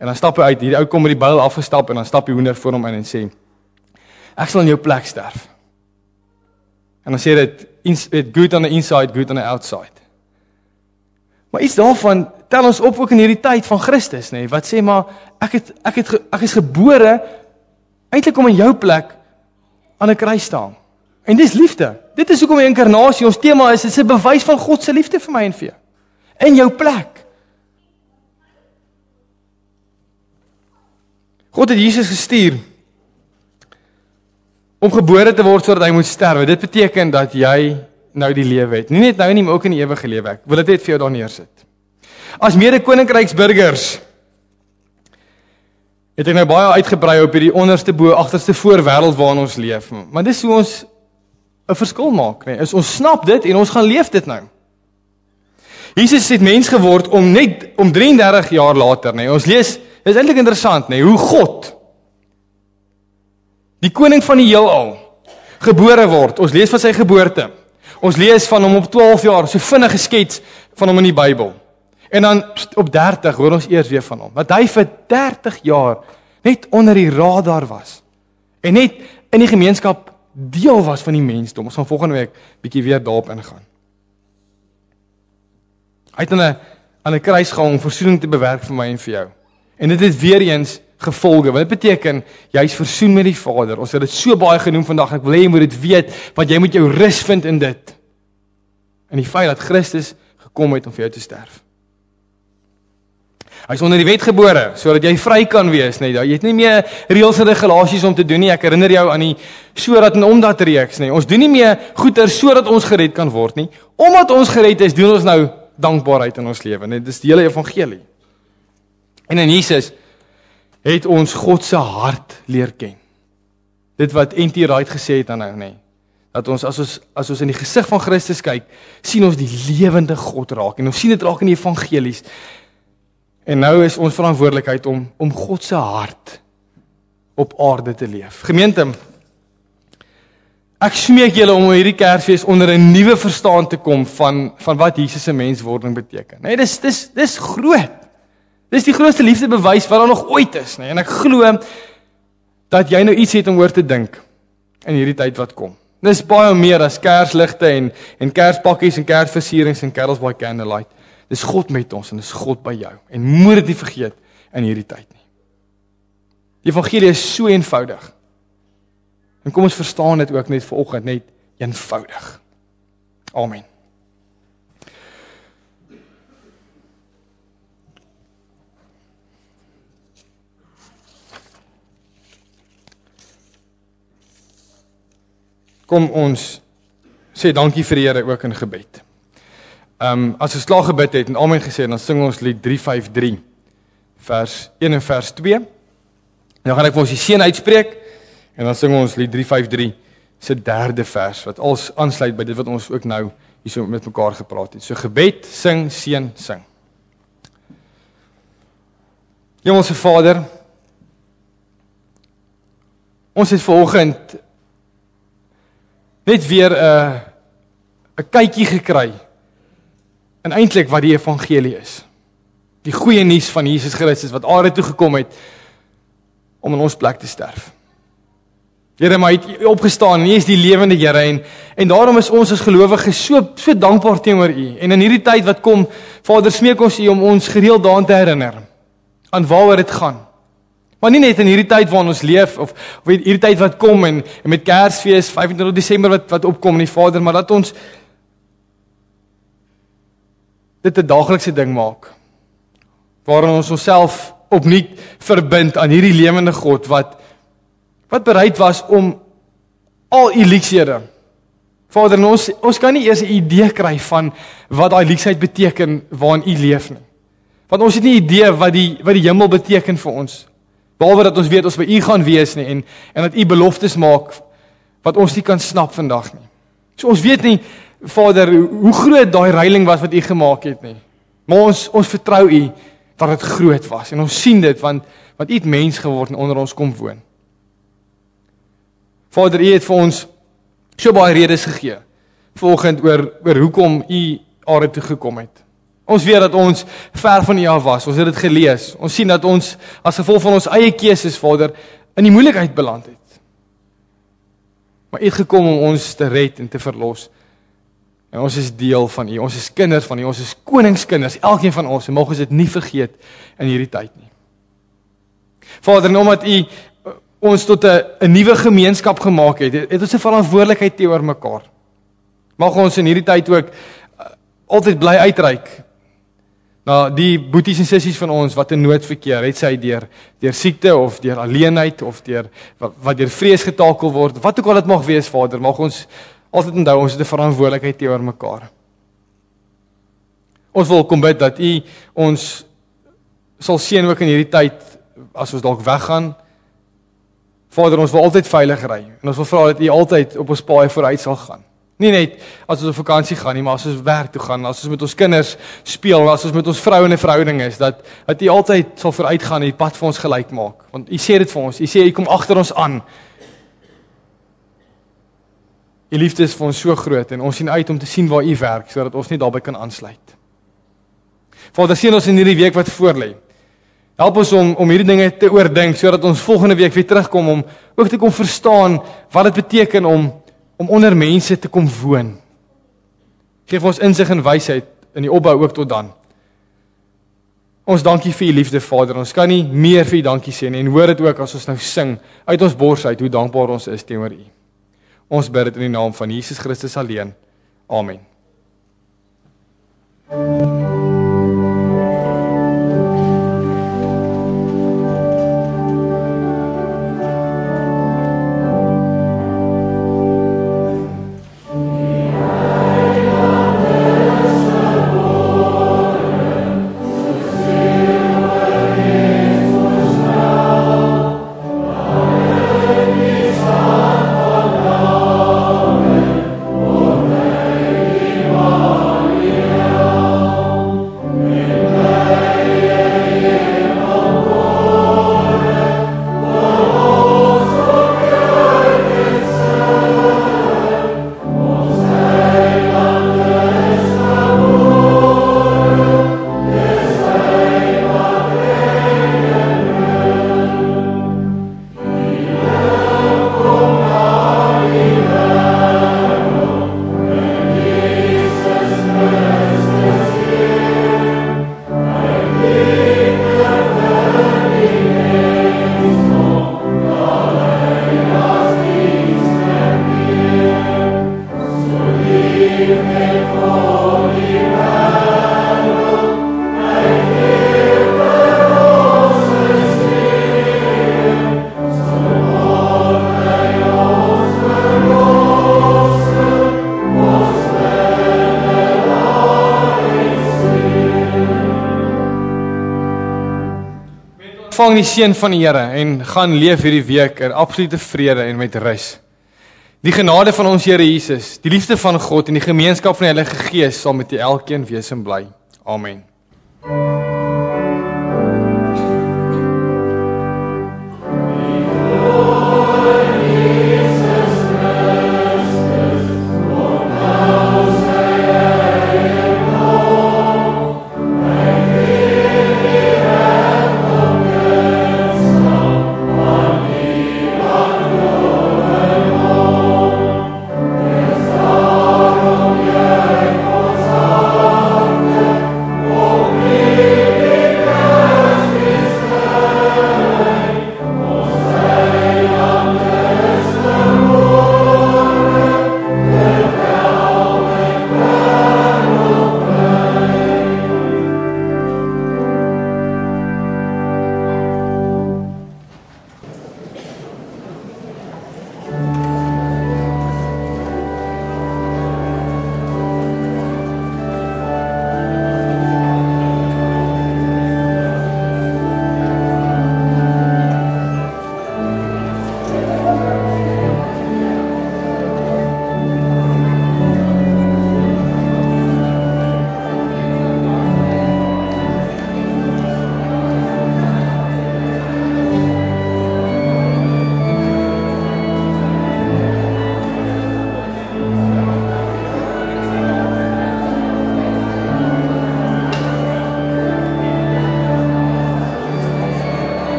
En dan stap hy uit, hierdie ou kom met die byl afgestap en dan stap die hoender voor hom in en sê, ek sal in jou plek sterf. En dan sê dit good on the inside, good on the outside. Maar iets daarvan tel ons op ook in hierdie tyd van Christus, nee, wat sê maar ek is gebore eintlik om in jou plek aan 'n kruis staan. En dis liefde. Dit is hoekom die inkarnasie ons tema is, dit is 'n bewys van God se liefde vir my en vir jou. In jou plek. God het Jesus gestuur om gebore te word sodat hy moet sterwe. Dit beteken dat jy nou die lewe het. Nie net nou nie, maar ook in die ewige lewe. Ek wil dit net vir jou daar neersit. As mede-koninkryksburgers het ek nou baie uitgebrei op hierdie onderste bo, agterste voor wêreld waarin ons leef. Maar dis hoe ons 'n verskil maak, nee. Is ons snap dit en ons gaan leef dit nou. Jesus het mens geword om 33 jaar later, nee. Ons lees, dit is eintlik interessant, nee, hoe God, die koning van die heelal, gebore word. Ons lees van sy geboorte. Ons lees van hom op 12 jaar, so vinnig geskets van hom in die Bybel. En dan op 30 hoor ons eers weer van hom. Dat hy vir 30 jaar net onder die radar was. En net in die gemeenskap deel was van die mensdom. Ons gaan volgende week bietjie weer daarop ingaan. Hy het aan 'n kruis gehang om versoening te bewerk vir my en vir jou. En dit het weer eens gevolge. Wat dit beteken, jy's versoen met die Vader. Ons het dit so baie genoem vandag. Ek wil hê jy moet dit weet, want jy moet jou rus vind in dit. In die feit dat Christus gekom het om vir jou te sterf. Hy is onder die wet gebore, sodat jy vry kan wees, nee, jy het nie meer reëls en regulasies om te doen nie. Ek herinner jou aan die sodat en omdat reeks, nee. Ons doen nie meer goeie sodat ons gered kan word nie. Omdat ons gered is, doen ons nou dankbaarheid in ons lewe. Nee, dis die hele evangelie. En in Jesus het ons God se hart leer ken. Dit wat N.T. Wright gesê het aan nou, nee. Dat ons as ons in die gesig van Christus kyk, sien ons die lewende God raak en ons sien dit raak in die evangelies. En nou is ons verantwoordelikheid om God se hart op aarde te leef. Gemeente, ek smeek julle om hierdie Kersfees onder 'n nuwe verstaan te kom van wat Jesus se menswording beteken. Nee, dis groot. Dis die grootste liefdebewys wat daar nog ooit is, nee. En ek glo dat jy nou iets het om oor te dink in hierdie tyd wat kom. Dis baie meer as kersligte en kerspakkies en kersversierings en carols by candlelight. Dis God met ons en dis God by jou. En moet dit nie vergeet in hierdie tyd nie. Die evangelie is so eenvoudig. En kom ons verstaan dit ook net vanoggend net eenvoudig. Amen. Kom ons sê dankie vir die Here ook in gebed. As ons klaar gebid het en amen gesê, dan sing ons lied 353, vers 1 en vers 2. Dan gaan ek vir ons die seën uitspreek, en dan sing ons lied 353, se derde vers, wat als aansluit by dit wat ons ook nou hierso met mekaar gepraat het. So gebed, sing, seën, sing. Hemelse Vader, ons het vanoggend net weer 'n kykie gekry en eintlik wat die evangelie is. Die goeie nuus van Jesus Christus wat aarde toe gekom het om in ons plek te sterf. Here, maar hy het opgestaan en hy is die lewende Here en daarom is ons as gelowiges so dankbaar teenoor U. En in hierdie tyd wat kom, Vader, smeek ons U om ons gereeld daaraan te herinner aan waaroor dit gaan. Maar nie net in hierdie tyd waarin ons leef of hierdie tyd wat kom en met Kersfees 25 Desember wat opkom nie, Vader, maar dat ons dit 'n daaglikse ding maak. Waarin ons onsself opnuut verbind aan hierdie lewende God wat bereid was om al U leksede. Vader, ons kan nie eers 'n idee kry van wat daai leksheid beteken waarin U leef nie. Want ons het nie idee wat die hemel beteken vir ons. Behalwe dat ons weet ons by U gaan wees nie en dat U beloftes maak wat ons nie kan snap vandag nie. So ons weet nie, Vader, hoe groot daai reiling was wat U gemaak het nie. Maar ons vertrou U dat dit groot was en ons sien dit want U het mens geword en onder ons kom woon. Vader, U het vir ons so baie redes gegee vanoggend oor hoekom U aarde toe gekom het. Ons weet dat ons ver van U af was, ons het dit gelees. Ons sien dat ons as gevolg van ons eie keuses, Vader, in die moeilikheid beland het. Maar U het gekom om ons te red en te verlos. En ons is deel van U, ons is kinders van U, ons is koningskinders, elkeen van ons, en mag ons dit nie vergeet in hierdie tyd nie. Vader, en omdat U ons tot 'n nuwe gemeenskap gemaak het ons 'n verantwoordelikheid teenoor mekaar. Mag ons in hierdie tyd ook altyd bly uitreik na die boeties en sissies van ons wat in nood verkeer, het sy deur siekte of deur alleenheid of wat deur vrees getakel word, wat ook al dit mag wees, Vader, mag ons altyd onthou ons het 'n verantwoordelikheid teenoor mekaar. Ons wil kom bid dat U ons sal seën ook in hierdie tyd as ons dalk weggaan. Vader, ons wil altyd veilig ry en ons wil vra dat U altyd op ons paai vooruit sal gaan. Nie net as ons op vakansie gaan nie, maar as ons werk toe gaan, as ons met ons kinders speel, as ons met ons vrou in 'n verhouding is, dat U altyd sal vooruit gaan en die pad vir ons gelyk maak. Want U sê dit vir ons, U sê U kom agter ons aan. U liefde is vir ons so groot en ons sien uit om te sien waar U werk, sodat ons nie daarbey kan aansluit. Vader, seën ons in hierdie week wat voorlê. Help ons om hierdie dinge te oordink, sodat ons volgende week weer terugkom om ook te kom verstaan wat dit beteken om onder mense te kom woon. Geef ons insig en wysheid in die opbou ook tot dan. Ons dankie vir U liefde, Vader. Ons kan nie meer vir U dankie sê nie en hoor dit ook as ons nou sing uit ons bors uit hoe dankbaar ons is teenoor U. Ons bid dit in die naam van Jesus Christus alleen. Amen. ontvang die seën van die Here en gaan leef hierdie week in absolute vrede en met rus. Die genade van ons Here Jesus, die liefde van God en die gemeenskap van die Heilige Gees sal met julle elkeen wees en bly. Amen.